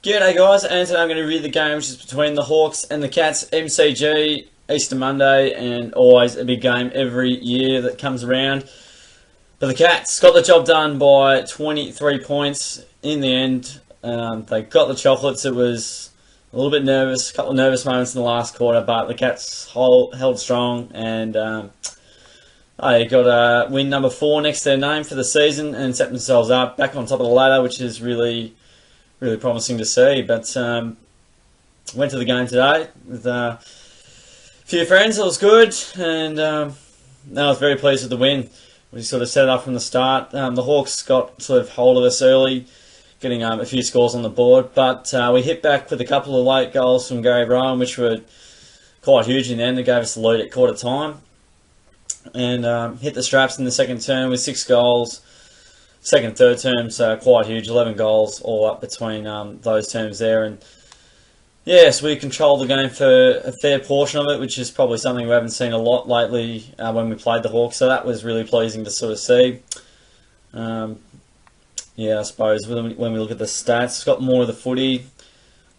G'day guys, and today I'm going to review the game which is between the Hawks and the Cats. MCG, Easter Monday, and always a big game every year that comes around. But the Cats got the job done by 23 points in the end. They got the chocolates. It was a little bit nervous, a couple of nervous moments in the last quarter, but the Cats held strong and they got a win number 4 next to their name for the season and set themselves up back on top of the ladder, which is really promising to see. But went to the game today with a few friends. It was good, and I was very pleased with the win. We sort of set it up from the start. The Hawks got sort of hold of us early, getting a few scores on the board, but we hit back with a couple of late goals from Gary Rowan, which were quite huge in the end. They gave us the lead at quarter time, and hit the straps in the second term with 6 goals. Second, third terms quite huge, 11 goals all up between those terms there. And yes, we controlled the game for a fair portion of it, which is probably something we haven't seen a lot lately when we played the Hawks. So that was really pleasing to sort of see. Yeah, I suppose when we look at the stats, got more of the footy.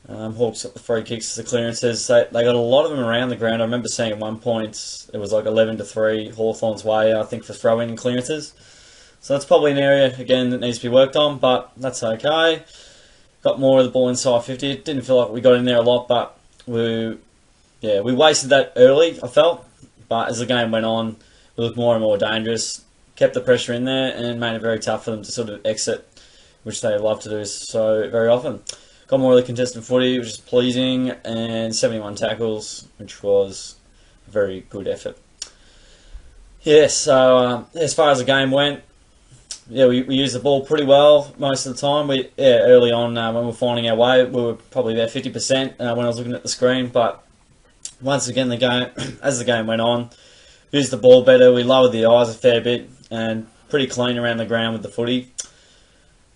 Hawks got the free kicks, the clearances. They got a lot of them around the ground. I remember seeing at one point it was like 11-3 Hawthorn's way, I think, for throw-in clearances. So that's probably an area, again, that needs to be worked on, but that's okay. Got more of the ball inside 50. It didn't feel like we got in there a lot, but we wasted that early, I felt. But as the game went on, we looked more and more dangerous, kept the pressure in there, and made it very tough for them to sort of exit, which they love to do so very often. Got more of the contested footy, which is pleasing, and 71 tackles, which was a very good effort. Yeah, so as far as the game went, yeah, we used the ball pretty well most of the time. Early on when we were finding our way, we were probably about 50% when I was looking at the screen. But once again, as the game went on, used the ball better. We lowered the eyes a fair bit and pretty clean around the ground with the footy,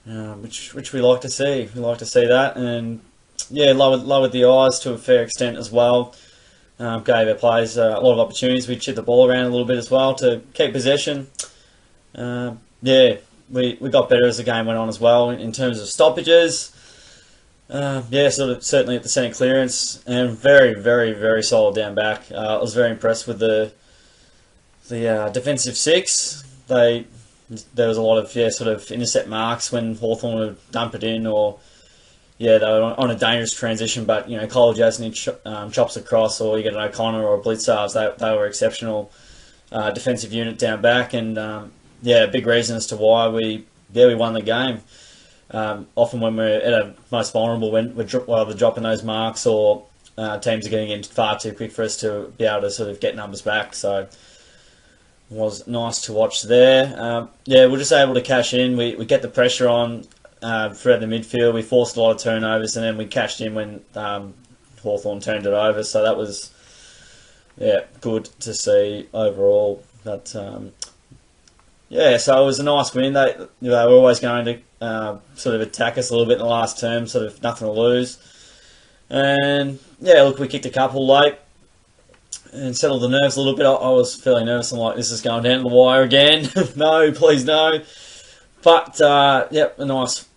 which we like to see. We like to see that, and yeah, lowered the eyes to a fair extent as well. Gave our players a lot of opportunities. We chipped the ball around a little bit as well to keep possession. Yeah, we got better as the game went on as well in terms of stoppages. Yeah, certainly at the centre clearance, and very solid down back. I was very impressed with the defensive 6. There was a lot of sort of intercept marks when Hawthorn would dump it in, or they were on a dangerous transition. But Cole Jasny chops across, or you get an O'Connor or a Blitzarves. They were exceptional defensive unit down back, and a big reason as to why we won the game. Often when we're at our most vulnerable, when we're either dropping those marks or teams are getting in far too quick for us to be able to sort of get numbers back. So it was nice to watch there. We're just able to cash in. We get the pressure on throughout the midfield. We forced a lot of turnovers, and then we cashed in when Hawthorn turned it over. So that was good to see overall. But so it was a nice win. They were always going to sort of attack us a little bit in the last term, sort of nothing to lose. And we kicked a couple late and settled the nerves a little bit. I was fairly nervous. I'm like, this is going down to the wire again. No, please no. But a nice,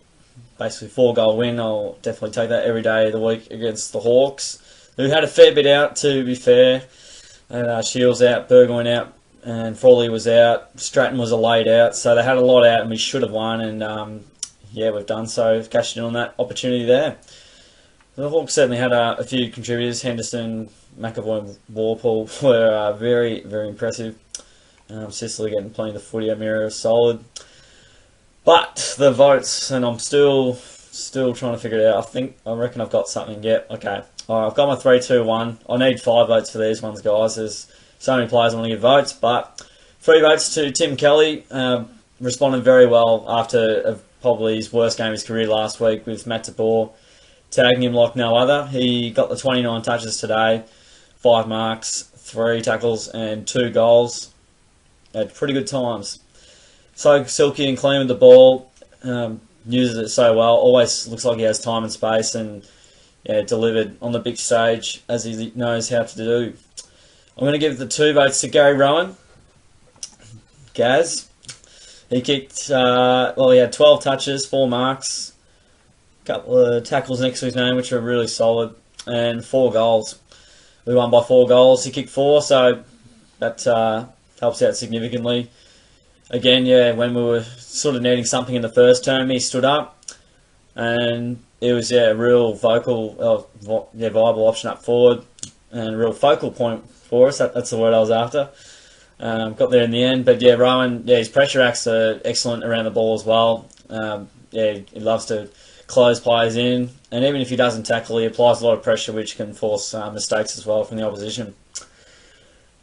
basically 4-goal win. I'll definitely take that every day of the week against the Hawks, who had a fair bit out, to be fair. And Shields out, Burgoyne out, and Frawley was out. Stratton was a laid out, so they had a lot out, and we should have won. And we've done so, cashed in on that opportunity there. The Hawks certainly had a few contributors. Henderson, McAvoy, and Warpool were very impressive. Sicily getting plenty of the footy. O'Meara is solid, but the votes, and I'm still trying to figure it out. I reckon I've got something. Yep. Okay. All right, I've got my 3-2-1. I need 5 votes for these ones, guys. There's so many players I want to give votes, but 3 votes to Tim Kelly. Responded very well after probably his worst game of his career last week with Matt DeBoer tagging him like no other. He got the 29 touches today, 5 marks, 3 tackles, and 2 goals. Had pretty good times. So silky and clean with the ball. Uses it so well. Always looks like he has time and space, and delivered on the big stage as he knows how to do. I'm going to give the 2 votes to Gary Rowan. Gaz. He kicked, he had 12 touches, 4 marks, couple of tackles next to his name, which were really solid, and 4 goals. We won by 4 goals. He kicked 4, so that helps out significantly. Again, yeah, when we were sort of needing something in the first term, he stood up, and it was a real viable option up forward, and a real focal point for us. That's the word I was after. Got there in the end, but yeah, Rowan, his pressure acts are excellent around the ball as well. He loves to close players in, and even if he doesn't tackle, he applies a lot of pressure, which can force mistakes as well from the opposition.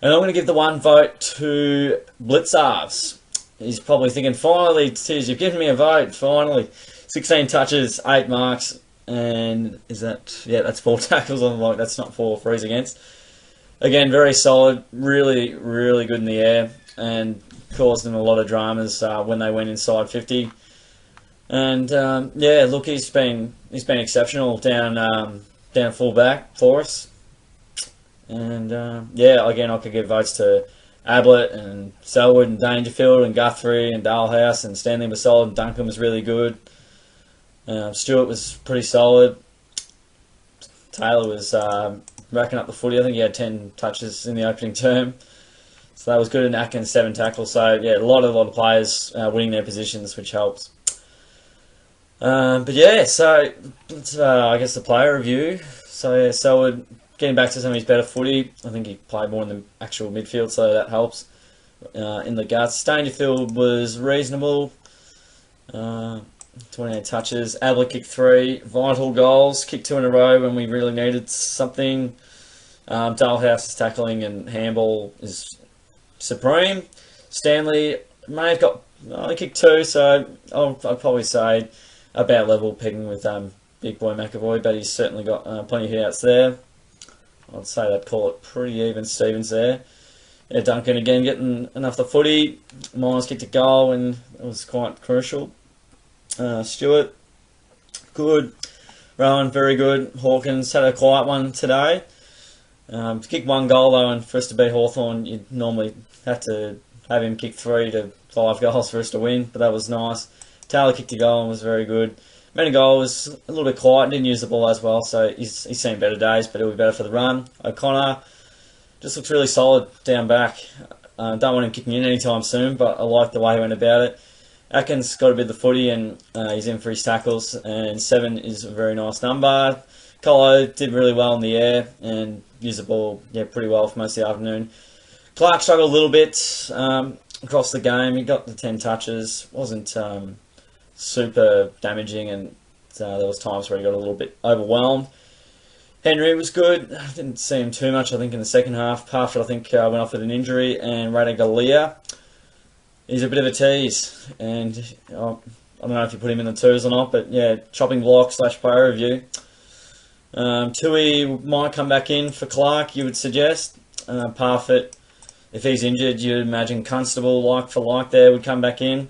And I'm going to give the 1 vote to Blitzarves. He's probably thinking, finally, Tiz, you've given me a vote, finally. 16 touches, 8 marks, and that's 4 tackles on the block. That's not 4 frees against. Again, very solid, really, really good in the air, and caused them a lot of dramas when they went inside 50. And look, he's been exceptional down full back for us. And again, I could give votes to Ablett and Selwood and Dangerfield and Guthrie and Dalhouse, and Stanley was solid, and Duncan was really good. Stewart was pretty solid. Taylor was racking up the footy. I think he had 10 touches in the opening term, so that was good. And Atkins 7 tackles. So yeah, a lot of players winning their positions, which helps. So it's, I guess the player review. So yeah, Selwood getting back to some of his better footy. I think he played more in the actual midfield, so that helps in the guts. Dangerfield was reasonable. 28 touches. Ablett kicked 3. Vital goals. Kicked 2 in a row when we really needed something. Dalhouse's tackling and handball is supreme. Stanley may have got only kicked 2, so I'd probably say about level pegging with Big Boy McAvoy, but he's certainly got plenty of hitouts there. I'd say they'd call it pretty even Stevens there. Yeah, Duncan again getting enough the footy. Myers kicked a goal, and it was quite crucial. Stewart, good. Rowan, very good. Hawkins had a quiet one today. To kick 1 goal though, and for us to beat Hawthorn, you'd normally have to have him kick 3 to 5 goals for us to win, but that was nice. Taylor kicked a goal and was very good. Meningol was a little bit quiet, didn't use the ball as well, so he's seen better days, but he'll be better for the run. O'Connor just looks really solid down back. Don't want him kicking in anytime soon, but I like the way he went about it. Atkins got a bit of the footy, and he's in for his tackles, and 7 is a very nice number. Colo did really well in the air and used the ball pretty well for most of the afternoon. Clark struggled a little bit across the game. He got the 10 touches, wasn't super damaging, and there was times where he got a little bit overwhelmed. Henry was good. I didn't see him too much, I think, in the second half. Parfitt, I think, went off with an injury, and Radigalia, he's a bit of a tease, and I don't know if you put him in the 2s or not, but yeah, chopping block / player review. Tui might come back in for Clark, you would suggest. Parfitt, if he's injured, you'd imagine Constable, like for like there, would come back in.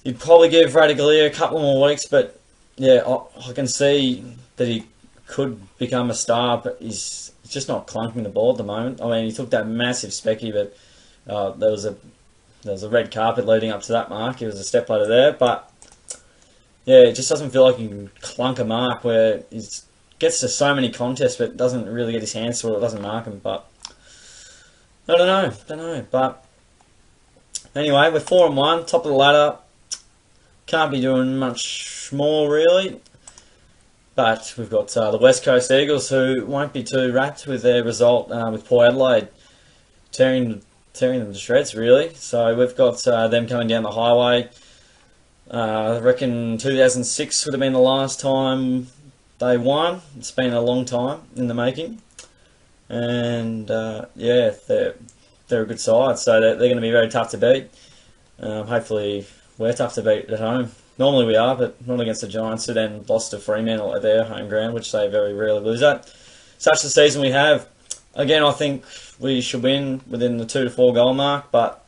You'd probably give Radigalia a couple more weeks, but yeah, I can see that he could become a star, but he's just not clunking the ball at the moment. I mean, he took that massive specky, but there was a red carpet leading up to that mark. He was a step ladder there, but yeah, it just doesn't feel like he can clunk a mark where he gets to so many contests, but doesn't really get his hands to it. It doesn't mark him, but I don't know. But anyway, we're 4-1, top of the ladder. Can't be doing much more really, but we've got the West Coast Eagles, who won't be too wrapped with their result with Port Adelaide tearing them to shreds really. So we've got them coming down the highway. I reckon 2006 would have been the last time they won. It's been a long time in the making, and yeah, they're a good side, so they're going to be very tough to beat. Hopefully we're tough to beat at home. Normally we are, but not against the Giants, who then lost to Fremantle at their home ground, which they very rarely lose at. Such the season we have. Again, I think we should win within the 2 to 4 goal mark, but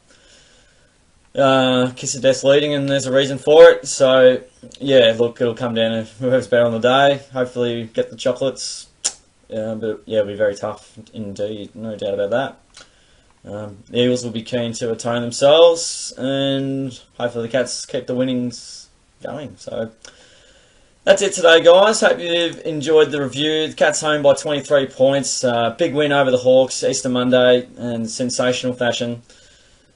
kiss of death's leading, and there's a reason for it. So yeah, look, it'll come down to whoever's better on the day. Hopefully get the chocolates, but yeah, it'll be very tough indeed, no doubt about that. The Eagles will be keen to atone themselves, and hopefully the Cats keep the winnings going. So That's it today, guys. Hope you've enjoyed the review. The Cats home by 23 points. Big win over the Hawks Easter Monday in sensational fashion.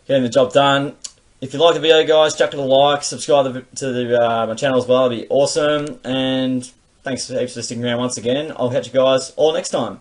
Getting the job done. If you like the video, guys, chuck it a like. Subscribe to my channel as well. It'd be awesome. And thanks heaps for sticking around once again. I'll catch you guys all next time.